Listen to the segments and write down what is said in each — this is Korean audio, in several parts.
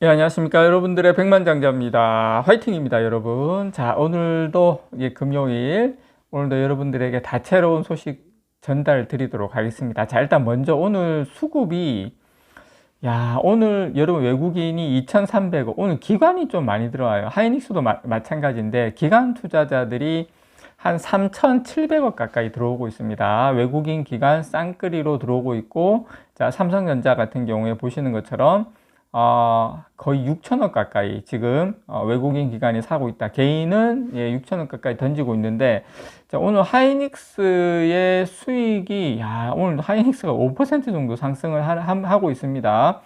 예, 안녕하십니까. 여러분들의 백만장자입니다. 화이팅입니다, 여러분. 자, 오늘도 금요일, 오늘도 여러분들에게 다채로운 소식 전달 드리도록 하겠습니다. 자, 일단 먼저 오늘 수급이, 오늘 여러분 외국인이 2,300억, 오늘 기관이 좀 많이 들어와요. 하이닉스도 마찬가지인데, 기관 투자자들이 한 3,700억 가까이 들어오고 있습니다. 외국인 기관 쌍끌이로 들어오고 있고, 자, 삼성전자 같은 경우에 보시는 것처럼 거의 6천억 가까이 지금 외국인 기관이 사고 있다. 개인은 6천억 가까이 던지고 있는데, 자, 오늘 하이닉스의 수익이 오늘 하이닉스가 5% 정도 상승을 하고 있습니다.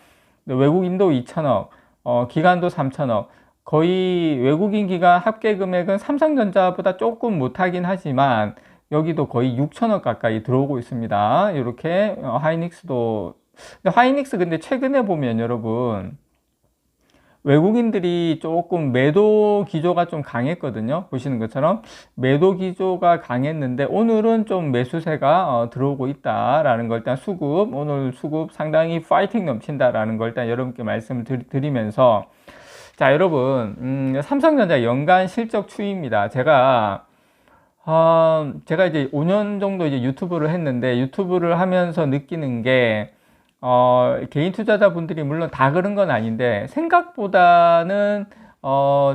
외국인도 2천억, 기관도 3천억. 거의 외국인 기관 합계 금액은 삼성전자보다 조금 못하긴 하지만 여기도 거의 6천억 가까이 들어오고 있습니다. 이렇게 하이닉스도. 하이닉스 근데 최근에 보면 여러분 외국인들이 조금 매도 기조가 좀 강했거든요. 보시는 것처럼 매도 기조가 강했는데 오늘은 좀 매수세가 들어오고 있다라는 걸 일단 오늘 수급 상당히 파이팅 넘친다라는 걸 일단 여러분께 말씀을 드리면서, 자, 여러분, 삼성전자 연간 실적 추이입니다. 제가 이제 5년 정도 이제 유튜브를 했는데, 유튜브를 하면서 느끼는 게, 개인 투자자분들이 물론 다 그런 건 아닌데, 생각보다는,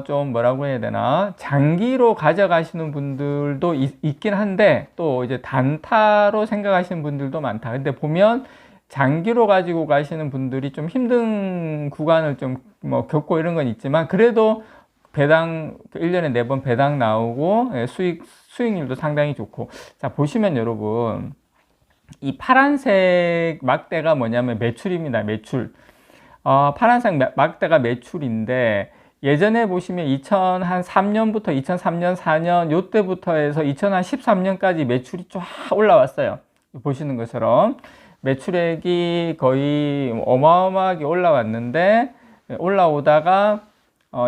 좀 뭐라고 해야 되나, 장기로 가져가시는 분들도 있긴 한데, 또 이제 단타로 생각하시는 분들도 많다. 근데 보면, 장기로 가지고 가시는 분들이 좀 힘든 구간을 좀 뭐 겪고 이런 건 있지만, 그래도 배당 1년에 4번 배당 나오고 수익률도 상당히 좋고. 자, 보시면 여러분 이 파란색 막대가 뭐냐면 매출입니다. 매출. 파란색 막대가 매출인데, 예전에 보시면 2003년부터 2003년 4년 요때부터 해서 2013년까지 매출이 쫙 올라왔어요. 보시는 것처럼 매출액이 거의 어마어마하게 올라왔는데, 올라오다가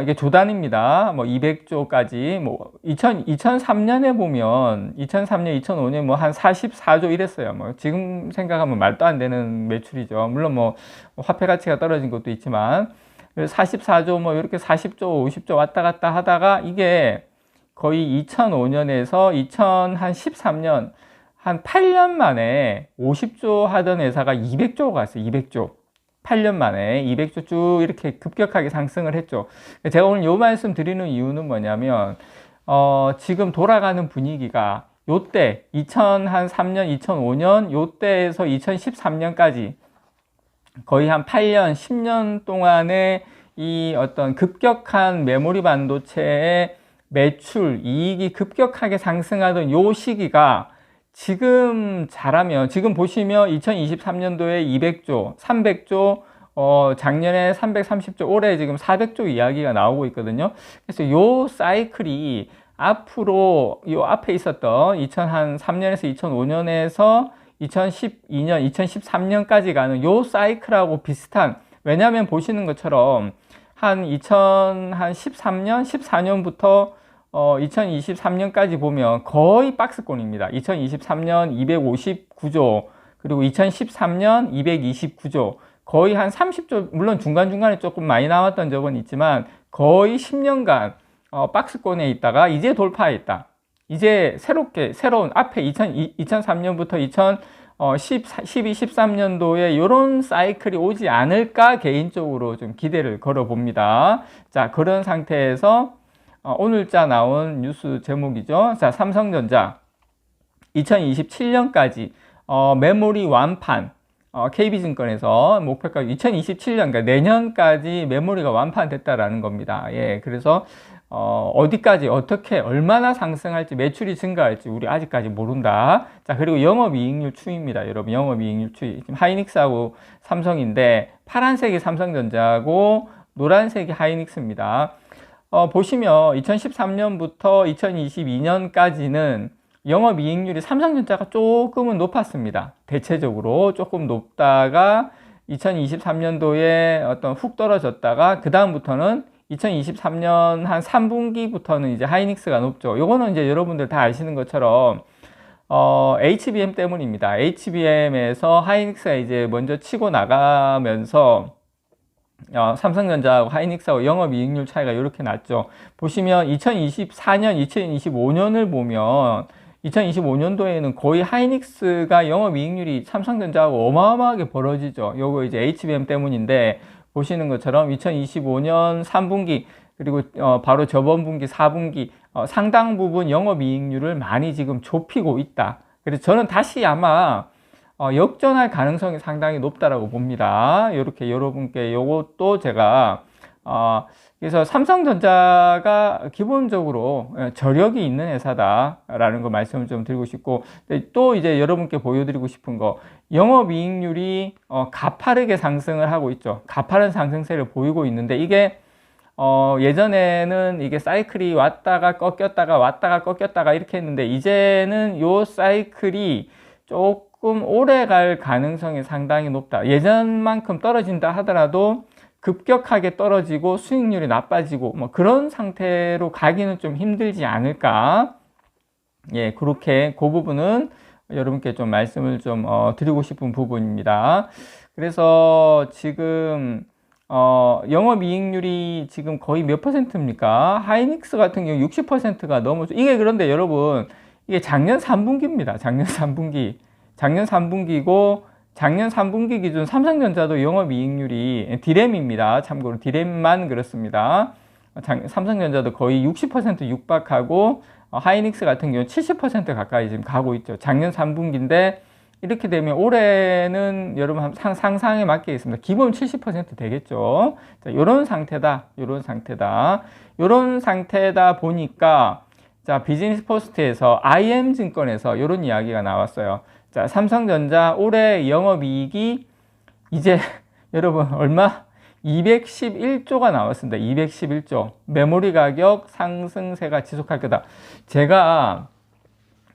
이게 조단입니다. 뭐 200조까지 뭐 2003년에 보면 2003년, 2005년 뭐 한 44조 이랬어요. 뭐 지금 생각하면 말도 안 되는 매출이죠. 물론 뭐 화폐 가치가 떨어진 것도 있지만 44조 뭐 이렇게 40조, 50조 왔다 갔다 하다가 이게 거의 2005년에서 2013년 한 8년 만에 50조 하던 회사가 200조가 갔어요. 200조. 8년 만에 200조 쭉 이렇게 급격하게 상승을 했죠. 제가 오늘 요 말씀 드리는 이유는 뭐냐면, 지금 돌아가는 분위기가 요때 2003년, 2005년 요때에서 2013년까지 거의 한 8년, 10년 동안의 이 어떤 급격한 메모리 반도체의 매출, 이익이 급격하게 상승하던 요 시기가 지금 잘하면, 지금 보시면 2023년도에 200조, 300조, 작년에 330조, 올해 지금 400조 이야기가 나오고 있거든요. 그래서 요 사이클이 앞으로 요 앞에 있었던 2003년에서 2005년에서 2012년, 2013년까지 가는 요 사이클하고 비슷한, 왜냐하면 보시는 것처럼 한 2013년, 14년부터 2023년까지 보면 거의 박스권입니다. 2023년 259조, 그리고 2013년 229조, 거의 한 30조, 물론 중간중간에 조금 많이 나왔던 적은 있지만 거의 10년간 박스권에 있다가 이제 돌파했다. 이제 새로운 앞에 2003년부터 2012, 13년도에 이런 사이클이 오지 않을까 개인적으로 좀 기대를 걸어 봅니다. 자, 그런 상태에서 오늘자 나온 뉴스 제목이죠. 자, 삼성전자 2027년까지 메모리 완판, KB증권에서 목표가지 2027년, 그러니까 내년까지 메모리가 완판됐다라는 겁니다. 예, 그래서 어디까지 어떻게 얼마나 상승할지, 매출이 증가할지 우리 아직까지 모른다. 자, 그리고 영업이익률 추이입니다. 여러분, 영업이익률 추이. 지금 하이닉스하고 삼성인데 파란색이 삼성전자고 노란색이 하이닉스입니다. 보시면 2013년부터 2022년까지는 영업이익률이 삼성전자가 조금은 높았습니다. 대체적으로 조금 높다가 2023년도에 어떤 훅 떨어졌다가 그 다음부터는 2023년 한 3분기부터는 이제 하이닉스가 높죠. 요거는 이제 여러분들 다 아시는 것처럼 HBM 때문입니다. HBM에서 하이닉스가 이제 먼저 치고 나가면서 삼성전자하고 하이닉스하고 영업이익률 차이가 이렇게 났죠. 보시면 2024년, 2025년을 보면 2025년도에는 거의 하이닉스가 영업이익률이 삼성전자하고 어마어마하게 벌어지죠. 요거 이제 HBM 때문인데 보시는 것처럼 2025년 3분기 그리고 바로 저번 분기 4분기 상당 부분 영업이익률을 많이 지금 좁히고 있다. 그래서 저는 다시 아마 역전할 가능성이 상당히 높다라고 봅니다. 이렇게 여러분께 요것도 제가 그래서 삼성전자가 기본적으로 저력이 있는 회사다라는 거 말씀을 좀 드리고 싶고, 또 이제 여러분께 보여드리고 싶은 거, 영업이익률이 가파르게 상승을 하고 있죠. 가파른 상승세를 보이고 있는데 이게 예전에는 이게 사이클이 왔다가 꺾였다가 왔다가 꺾였다가 이렇게 했는데 이제는 요 사이클이 조금 오래 갈 가능성이 상당히 높다. 예전만큼 떨어진다 하더라도 급격하게 떨어지고 수익률이 나빠지고 뭐 그런 상태로 가기는 좀 힘들지 않을까. 예, 그렇게 그 부분은 여러분께 좀 말씀을 좀 드리고 싶은 부분입니다. 그래서 지금 영업이익률이 지금 거의 몇 퍼센트입니까? 하이닉스 같은 경우 60%가 넘어서 이게 그런데 여러분 이게 작년 3분기입니다. 작년 3분기. 작년 3분기고 작년 3분기 기준 삼성전자도 영업이익률이 디램입니다. 참고로 디램만 그렇습니다. 삼성전자도 거의 60% 육박하고 하이닉스 같은 경우 70% 가까이 지금 가고 있죠. 작년 3분기인데 이렇게 되면 올해는 여러분 상상에 맞게 있습니다. 기본 70% 되겠죠. 자, 요런 상태다. 요런 상태다. 요런 상태다 보니까 자, 비즈니스 포스트에서 IM증권에서 요런 이야기가 나왔어요. 자, 삼성전자 올해 영업이익이 이제 여러분 얼마? 211조가 나왔습니다. 211조. 메모리 가격 상승세가 지속할 거다. 제가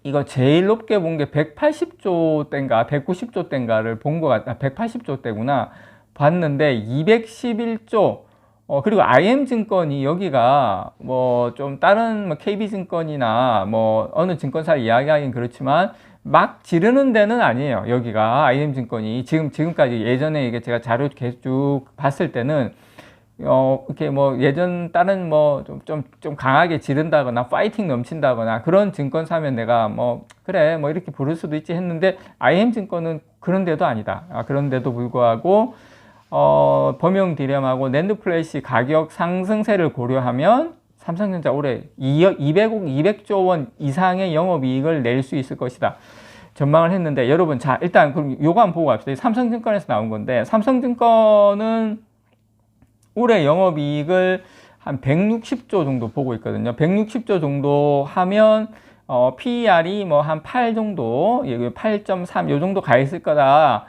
이거 제일 높게 본 게 180조 대인가 190조 대인가를 본 것 같다. 180조 대구나 봤는데 211조. 그리고 IM증권이 여기가 뭐 좀 다른 뭐 KB증권이나 뭐 어느 증권사 이야기하긴 그렇지만 막 지르는 데는 아니에요. 여기가 IM증권이 지금까지 예전에 이게 제가 자료 쭉 봤을 때는 이렇게 뭐 예전 다른 뭐 좀 강하게 지른다거나 파이팅 넘친다거나 그런 증권사면 내가 뭐 그래 뭐 이렇게 부를 수도 있지 했는데 IM증권은 그런 데도 아니다. 그런데도 불구하고 범용 디램하고 낸드 플래시 가격 상승세를 고려하면 삼성전자 올해 200조 원 이상의 영업이익을 낼 수 있을 것이다. 전망을 했는데 여러분 자 일단 그럼 요거 한번 보고 갑시다. 삼성증권에서 나온 건데 삼성증권은 올해 영업이익을 한 160조 정도 보고 있거든요. 160조 정도 하면 PER이 뭐 한 8 정도, 8.3 요 정도 가 있을 거다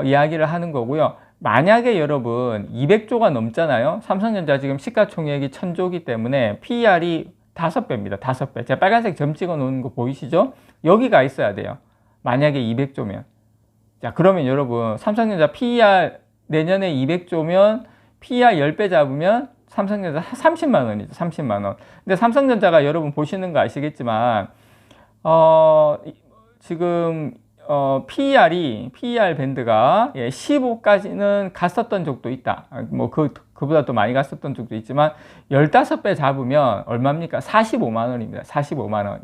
이야기를 하는 거고요. 만약에 여러분 200조가 넘잖아요. 삼성전자 지금 시가총액이 1000조이기 때문에 PER이 5배입니다. 5배. 제가 빨간색 점 찍어 놓은 거 보이시죠? 여기가 있어야 돼요. 만약에 200조면. 자, 그러면 여러분 삼성전자 PER 내년에 200조면 PER 10배 잡으면 삼성전자 30만 원이죠. 30만 원. 근데 삼성전자가 여러분 보시는 거 아시겠지만 지금 PER 밴드가 15까지는 갔었던 적도 있다. 뭐 그보다 또 많이 갔었던 적도 있지만 15배 잡으면 얼마입니까? 45만 원입니다. 45만 원.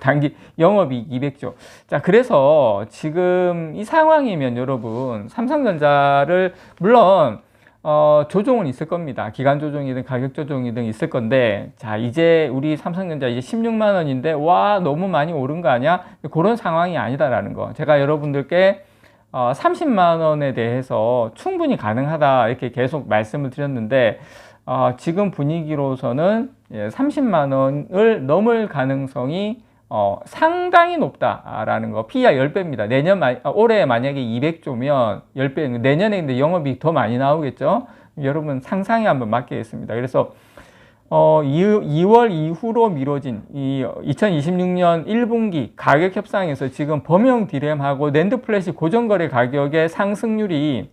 단기 영업이익 200조. 자, 그래서 지금 이 상황이면 여러분 삼성전자를 물론 조정은 있을 겁니다. 기간 조정이든 가격 조정이든 있을 건데, 자, 이제 우리 삼성전자 이제 16만 원인데, 와, 너무 많이 오른 거 아니야? 그런 상황이 아니다라는 거. 제가 여러분들께 30만 원에 대해서 충분히 가능하다 이렇게 계속 말씀을 드렸는데, 지금 분위기로서는 30만 원을 넘을 가능성이 상당히 높다라는 거. PER 10배입니다. 올해 만약에 200조면 10배, 내년에 근데 영업이익 더 많이 나오겠죠? 여러분 상상에 한번 맡기겠습니다. 그래서 2월 이후로 미뤄진 이 2026년 1분기 가격 협상에서 지금 범용 디램하고 낸드 플래시 고정거래 가격의 상승률이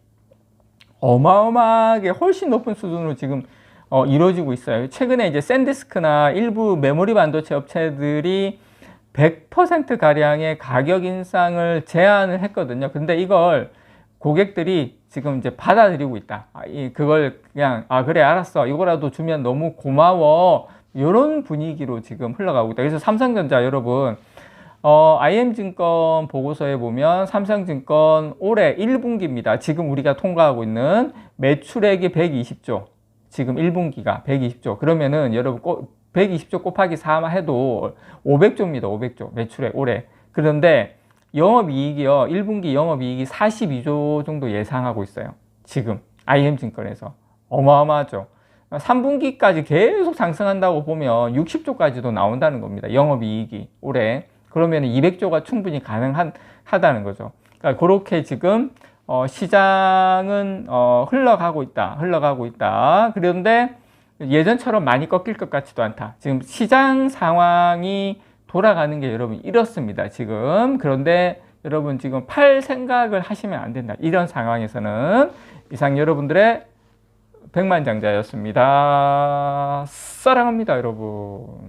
어마어마하게 훨씬 높은 수준으로 지금 이루어지고 있어요. 최근에 이제 샌디스크나 일부 메모리 반도체 업체들이 100% 가량의 가격 인상을 제안을 했거든요. 근데 이걸 고객들이 지금 이제 받아들이고 있다. 그걸 그냥, 그래, 알았어. 이거라도 주면 너무 고마워. 이런 분위기로 지금 흘러가고 있다. 그래서 삼성전자 여러분, IM증권 보고서에 보면 삼성증권 올해 1분기입니다. 지금 우리가 통과하고 있는 매출액이 120조. 지금 1분기가 120조. 그러면은 여러분 120조 곱하기 4 해도 500조입니다. 500조. 매출액 올해. 그런데 영업이익이요. 1분기 영업이익이 42조 정도 예상하고 있어요. 지금 IM증권에서. 어마어마하죠. 3분기까지 계속 상승한다고 보면 60조까지도 나온다는 겁니다. 영업이익이 올해. 그러면 200조가 충분히 가능하다는 거죠. 그러니까 그렇게 지금 시장은 흘러가고 있다. 그런데 예전처럼 많이 꺾일 것 같지도 않다. 지금 시장 상황이 돌아가는 게 여러분 이렇습니다. 지금. 그런데 여러분 지금 팔 생각을 하시면 안 된다. 이런 상황에서는. 이상 여러분들의 백만장자였습니다. 사랑합니다, 여러분.